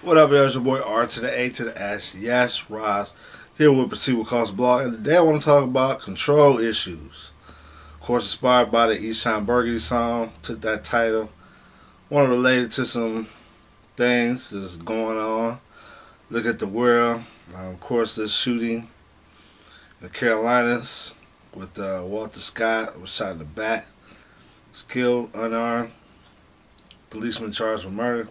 What up, y'all? It's your boy R to the A to the S. Yes, Ross. Here with Proceed with Cost Blog. And today I want to talk about control issues. Of course, inspired by the East Shine Burgundy song. Took that title. Want to relate it to some things that's going on. Look at the world. Of course, this shooting in the Carolinas with Walter Scott was shot in the back. Was killed, unarmed. Policeman charged with murder.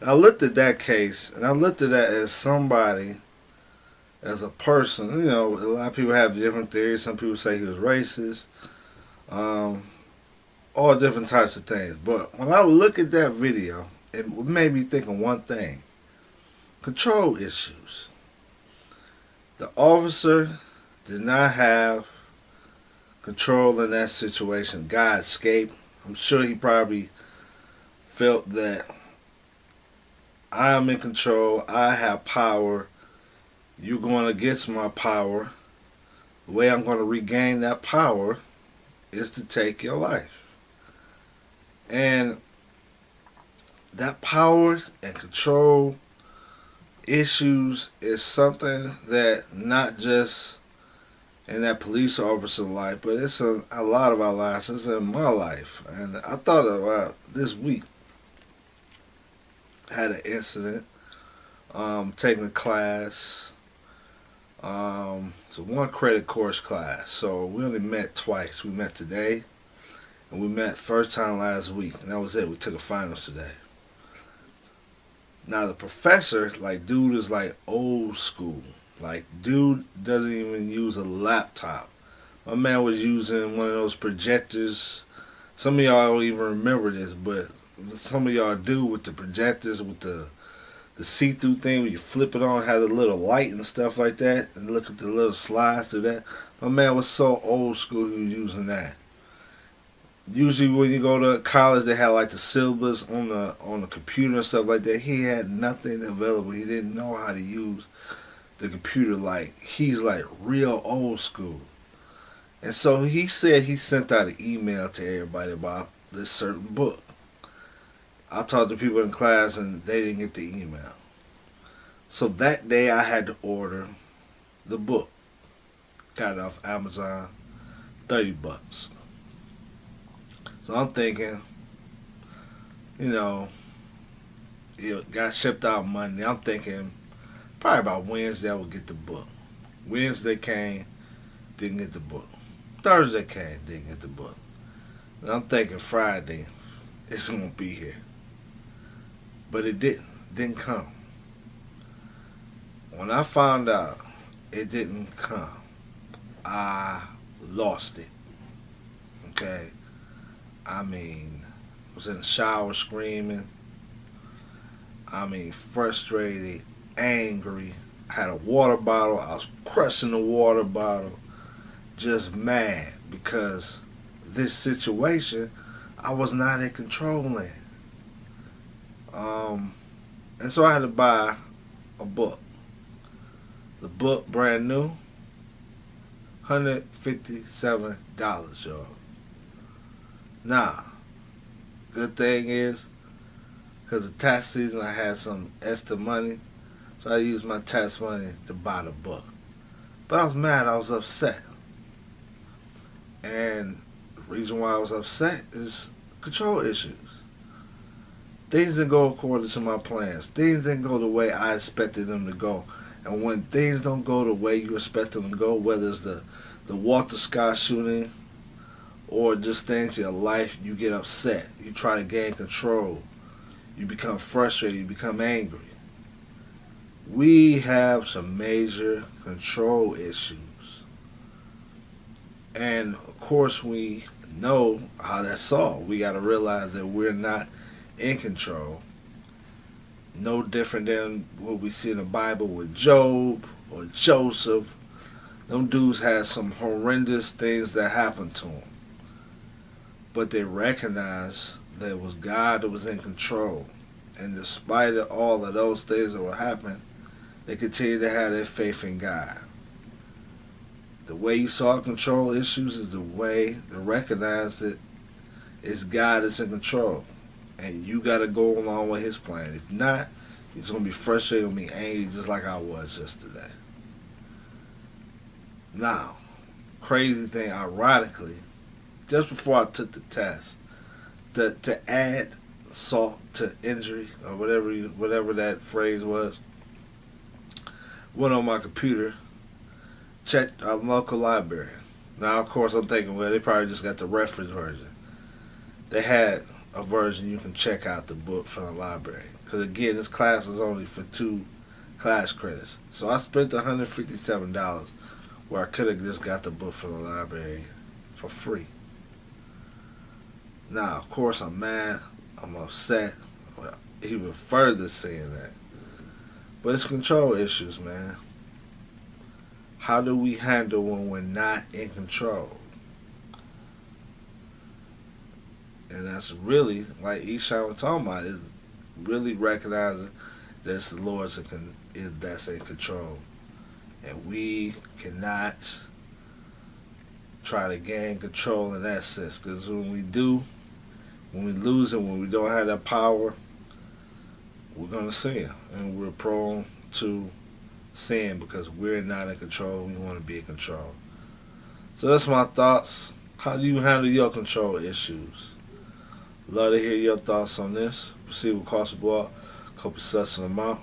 And I looked at that case, and I looked at that as somebody, as a person. You know, a lot of people have different theories. Some people say he was racist, um, all different types of things. But when I look at that video, it made me think of one thing: control issues. The officer did not have control in that situation. Guy escaped. I'm sure he probably felt that I am in control. I have power. You're going against my power. The way I'm going to regain that power is to take your life. And that power and control issues is something that not just in that police officer life, but it's a lot of our lives. It's in my life. And I thought about this week. Had an incident, taking a class. It's a one credit course class. So we only met twice. We met today and we met first time last week. And that was it. We took a finals today. Now the professor, like dude is like old school. Like dude doesn't even use a laptop. My man was using one of those projectors. Some of y'all don't even remember this, but some of y'all do, with the projectors, with the see-through thing where you flip it on, have a little light and stuff like that, and look at the little slides through that. My man was so old school, he was using that. Usually when you go to college, they had like the syllabus on the computer and stuff like that. He had nothing available. He didn't know how to use the computer. Like, he's like real old school. And so he said he sent out an email to everybody about this certain book. I talked to people in class and they didn't get the email. So that day I had to order the book. Got it off Amazon, $30. So I'm thinking, you know, it got shipped out Monday. I'm thinking probably about Wednesday I would get the book. Wednesday came, didn't get the book. Thursday came, didn't get the book. And I'm thinking Friday, it's going to be here. But it didn't come. When I found out it didn't come, I lost it. Okay? I mean, I was in the shower screaming. I mean, frustrated, angry. I had a water bottle. I was crushing the water bottle. Just mad because this situation I was not in control in. And so I had to buy a book. The book, brand new, $157, y'all. Now, good thing is, because of tax season, I had some extra money, so I used my tax money to buy the book. But I was mad. I was upset. And the reason why I was upset is control issues. Things didn't go according to my plans. Things didn't go the way I expected them to go. And when things don't go the way you expect them to go, whether it's the Walter Scott shooting or just things in your life, you get upset. You try to gain control. You become frustrated. You become angry. We have some major control issues. And of course, we know how that's solved. We got to realize that we're not in control. No different than what we see in the Bible with Job or Joseph. Them dudes had some horrendous things that happened to them. But they recognized that it was God that was in control. And despite all of those things that were happening, they continued to have their faith in God. The way you solve control issues is the way to recognize that it's God that's in control. and you got to go along with his plan. If not, he's going to be frustrated and be angry just like I was yesterday. Now, crazy thing, ironically, just before I took the test, to add salt to injury or whatever that phrase was, went on my computer, checked a local library. Now, of course, I'm thinking, well, they probably just got the reference version. They had a version you can check out the book from the library. Because, again, this class is only for 2 class credits. So I spent $157 where I could have just got the book from the library for free. Now, of course, I'm mad. I'm upset. Well, even further saying that. But it's control issues, man. How do we handle when we're not in control? And that's really, like Eshawn was talking about, is really recognizing that it's the Lord's that's in control. And we cannot try to gain control in that sense. Because when we do, when we lose it, when we don't have that power, we're going to sin. And we're prone to sin because we're not in control. We want to be in control. So that's my thoughts. How do you handle your control issues? Love to hear your thoughts on this. Proceed with Cost Blog. Hope you sussing them out.